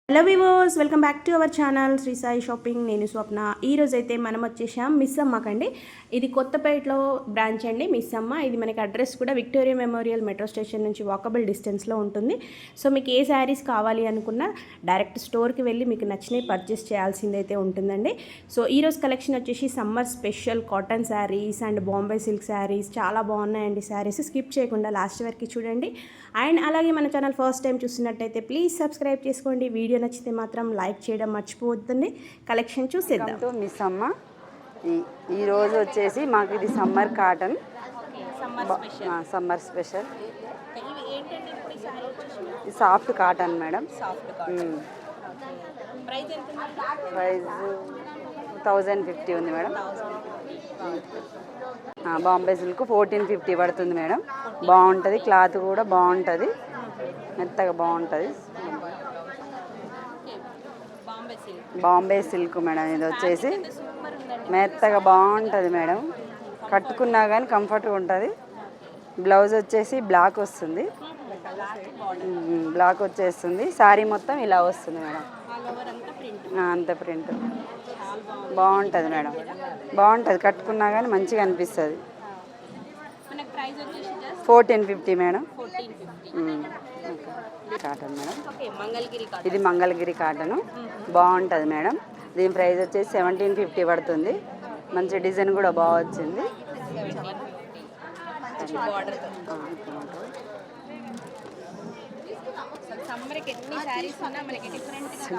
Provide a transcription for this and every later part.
Hello వివోస్, welcome back to our channel Shri Sai shopping. నేను స్వప్న. ఈరోజు అయితే మనం వచ్చేసాం మిస్సమ్మకండి. ఇది కొత్తపేటలో బ్రాంచ్ అండి మిస్సమ్మ. ఇది మనకి అడ్రస్ కూడా విక్టోరియా మెమోరియల్ మెట్రో స్టేషన్ నుంచి వాకబుల్ డిస్టెన్స్లో ఉంటుంది. సో మీకు ఏ శారీస్ కావాలి అనుకున్నా డైరెక్ట్ స్టోర్కి వెళ్ళి మీకు నచ్చినవి పర్చేస్ చేయాల్సిందైతే ఉంటుందండి. సో ఈరోజు కలెక్షన్ వచ్చేసి summer special cotton saris and Bombay silk saris చాలా బాగున్నాయండి. శారీస్ స్కిప్ చేయకుండా లాస్ట్ వరకు చూడండి. అండ్ అలాగే మన ఛానల్ ఫస్ట్ టైం చూస్తున్నట్టయితే ప్లీజ్ సబ్స్క్రైబ్ చేసుకోండి. వీడియో నచ్చితే మాత్రం లైక్ చేయడం మర్చిపోవద్దండి. కలెక్షన్ చూసేద్దాం. మిస్ అమ్మ ఈరోజు వచ్చేసి మాకు ఇది summer cotton, summer special soft cotton madam. Price 1050 ఉంది మేడం. బాంబే సిల్క్ 1450 పడుతుంది మేడం. బాగుంటుంది, క్లాత్ కూడా బాగుంటుంది, మెత్తగా బాగుంటుంది. Bombay silk madam. ఇది వచ్చేసి మెత్తగా బాగుంటుంది మేడం. కట్టుకున్నా కానీ కంఫర్ట్గా ఉంటుంది. బ్లౌజ్ వచ్చేసి బ్లాక్ వస్తుంది, బ్లాక్ వచ్చేస్తుంది. శారీ మొత్తం ఇలా వస్తుంది మేడం. అంత ప్రింట్ బాగుంటుంది మేడం. బాగుంటుంది, కట్టుకున్నా కానీ మంచిగా అనిపిస్తుంది. 1450 మేడం. Cotton madam. ఇది మంగళగిరి కాటను, బాగుంటుంది మేడం. దీని ప్రైస్ వచ్చేసి 1750 పడుతుంది. మంచి డిజైన్ కూడా బాగా వచ్చింది.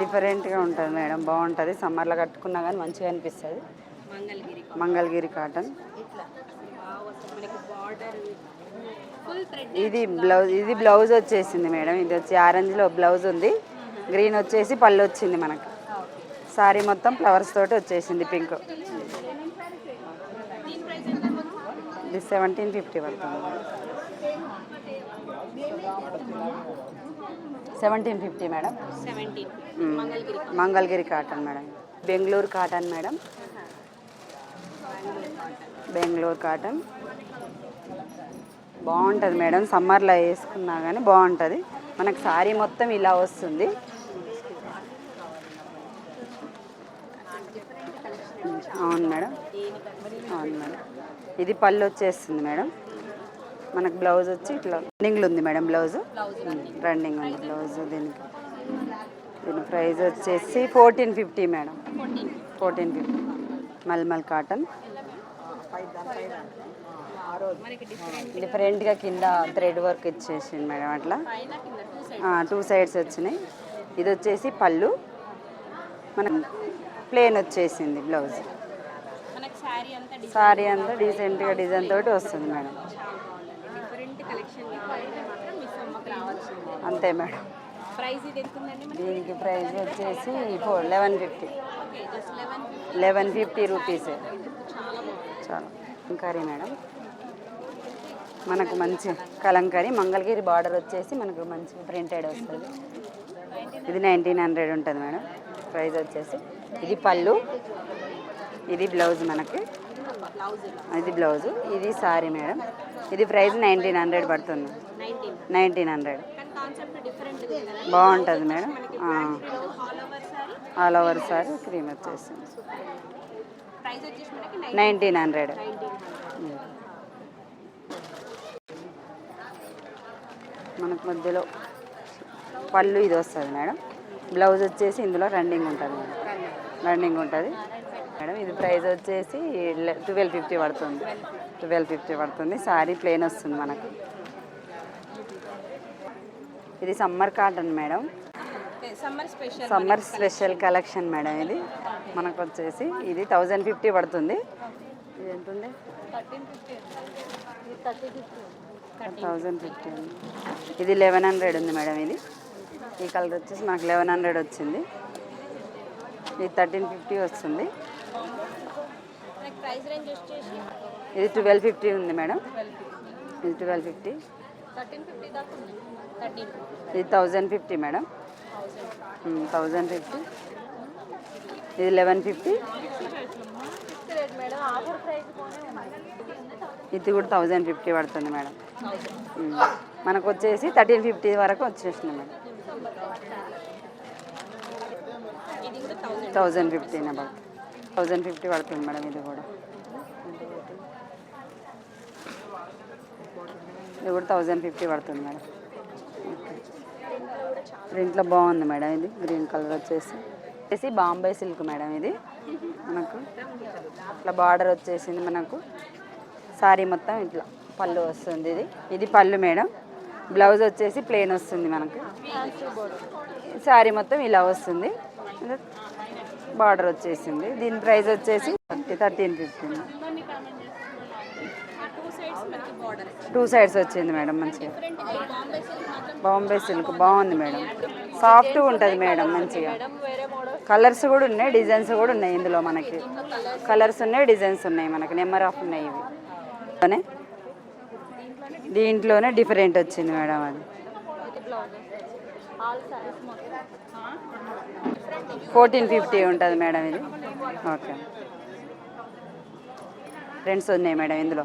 డిఫరెంట్గా ఉంటుంది మేడం, బాగుంటుంది. సమ్మర్లో కట్టుకున్నా కానీ మంచిగా అనిపిస్తుంది. మంగళగిరి కాటన్. ఇది బ్లౌజ్ వచ్చేసింది మేడం. ఇది వచ్చి ఆరెంజ్లో బ్లౌజ్ ఉంది, గ్రీన్ వచ్చేసి పళ్ళు వచ్చింది మనకు. సారీ మొత్తం ఫ్లవర్స్ తోటి వచ్చేసింది, పింక్. ఇది 1750 పడుతుంది. 1750 madam. Mangalagiri cotton madam. Bengaluru cotton madam. Bengaluru cotton బాగుంటుంది మేడం. సమ్మర్లో వేసుకున్నా కానీ బాగుంటుంది. మనకు శారీ మొత్తం ఇలా వస్తుంది. అవును మేడం, అవును మేడం. ఇది పళ్ళు వచ్చేస్తుంది మేడం. మనకు బ్లౌజ్ వచ్చి ఇట్లా రన్నింగ్లో ఉంది మేడం. బ్లౌజ్ రన్నింగ్ ఉంది బ్లౌజ్. దీని ప్రైస్ వచ్చేసి 1450 మేడం. 1450. మల్మల్ కాటన్. డిఫరెంట్గా కింద థ్రెడ్ వర్క్ ఇచ్చేసింది మేడం. అట్లా 2 సైడ్స్ వచ్చినాయి. ఇది వచ్చేసి పళ్ళు, మనకు ప్లెయిన్ వచ్చేసింది బ్లౌజ్. సారీ అంతా డీసెంట్గా డిజైన్ తోటి వస్తుంది మేడం. అంతే మేడం. దీనికి ప్రైస్ వచ్చేసి 1150 రూపీస్. చాలా కలంకారీ మేడం. మనకు మంచి కలంకారీ. మంగళగిరి బార్డర్ వచ్చేసి మనకు మంచి ప్రింటెడ్ వస్తుంది. ఇది 1900 ఉంటుంది మేడం. ప్రైస్ వచ్చేసి ఇది పళ్ళు, ఇది బ్లౌజ్ మనకి. ఇది బ్లౌజు, ఇది సారీ మేడం. ఇది ప్రైస్ 1900 పడుతుంది. 1900 బాగుంటుంది madam. All over sorry cream వచ్చేసింది. 1900. మనకు మధ్యలో పళ్ళు ఇది వస్తుంది మేడం. బ్లౌజ్ వచ్చేసి ఇందులో రన్నింగ్ ఉంటుంది మేడం. రన్నింగ్ ఉంటుంది మేడం. ఇది ప్రైస్ వచ్చేసి 1250 పడుతుంది. 1250 పడుతుంది. శారీ ప్లెయిన్ వస్తుంది మనకు. ఇది summer cotton madam. Summer special collection madam. ఇది మనకు వచ్చేసి ఇది 1050 పడుతుంది. ఇది ఎంత ఉంది? 1050. ఇది 1100 ఉంది మేడం. ఇది ఈ కలర్ వచ్చేసి మనకు 1100 వచ్చింది. ఇది 1350 వస్తుంది. ఇది 1250 ఉంది మేడం. ఇది 1250. ఇది 1050 మేడం. 1050. ఇది 1150. ఇది కూడా 1050 పడుతుంది మేడం. మనకు వచ్చేసి 1350 వరకు వచ్చేసింది మేడం. 1015 అబౌట్ 1050 పడుతుంది మేడం. ఇది కూడా 1050 పడుతుంది మేడం. ప్రింట్లో బాగుంది మేడం. ఇది గ్రీన్ కలర్ వచ్చేసి బాంబే సిల్క్ మేడం. ఇది మనకు ఇట్లా బార్డర్ వచ్చేసింది. మనకు సారీ మొత్తం ఇట్లా పళ్ళు వస్తుంది. ఇది పళ్ళు మేడం. బ్లౌజ్ వచ్చేసి ప్లెయిన్ వస్తుంది మనకు. సారీ మొత్తం ఇలా వస్తుంది. బార్డర్ వచ్చేసింది. దీని ప్రైస్ వచ్చేసి 1350. 2 సైడ్స్ వచ్చింది మేడం. మంచిగా బాంబే సిల్క్ బాగుంది మేడం. సాఫ్ట్గా ఉంటుంది మేడం. మంచిగా కలర్స్ కూడా ఉన్నాయి, డిజైన్స్ కూడా ఉన్నాయి. ఇందులో మనకి కలర్స్ ఉన్నాయి, డిజైన్స్ ఉన్నాయి. మనకి నెంబర్ ఆఫ్ ఉన్నాయి. ఇవి దీంట్లోనే డిఫరెంట్ వచ్చింది మేడం. అది 1450 ఉంటుంది మేడం. ఇది ఓకే. ఫ్రెండ్స్ ఉన్నాయి మేడం. ఇందులో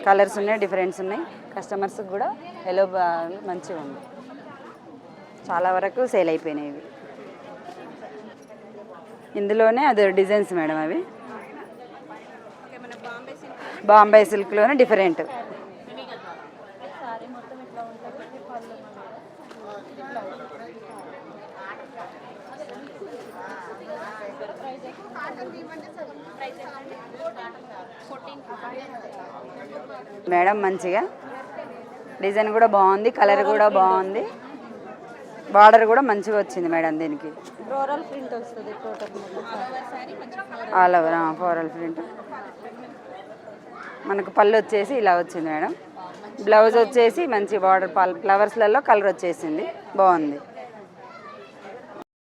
కలర్స్ ఉన్నాయి, డిఫరెంట్స్ ఉన్నాయి. కస్టమర్స్కి కూడా ఎల్లో మంచిగా ఉంది. చాలా వరకు సేల్ అయిపోయినాయి ఇవి. ఇందులోనే అది డిజైన్స్ మేడం. అవి బాంబే సిల్క్లోనే డిఫరెంట్. మేడం మంచిగా డిజైన్ కూడా బాగుంది, కలర్ కూడా బాగుంది, బార్డర్ కూడా మంచిగా వచ్చింది మేడం. దీనికి ఫ్లోరల్ ప్రింట్ వస్తుంది. All over floral print. మనకు పళ్ళు వచ్చేసి ఇలా వచ్చింది మేడం. బ్లౌజ్ వచ్చేసి మంచి బార్డర్ ఫ్లవర్స్లలో కలర్ వచ్చేసింది. బాగుంది.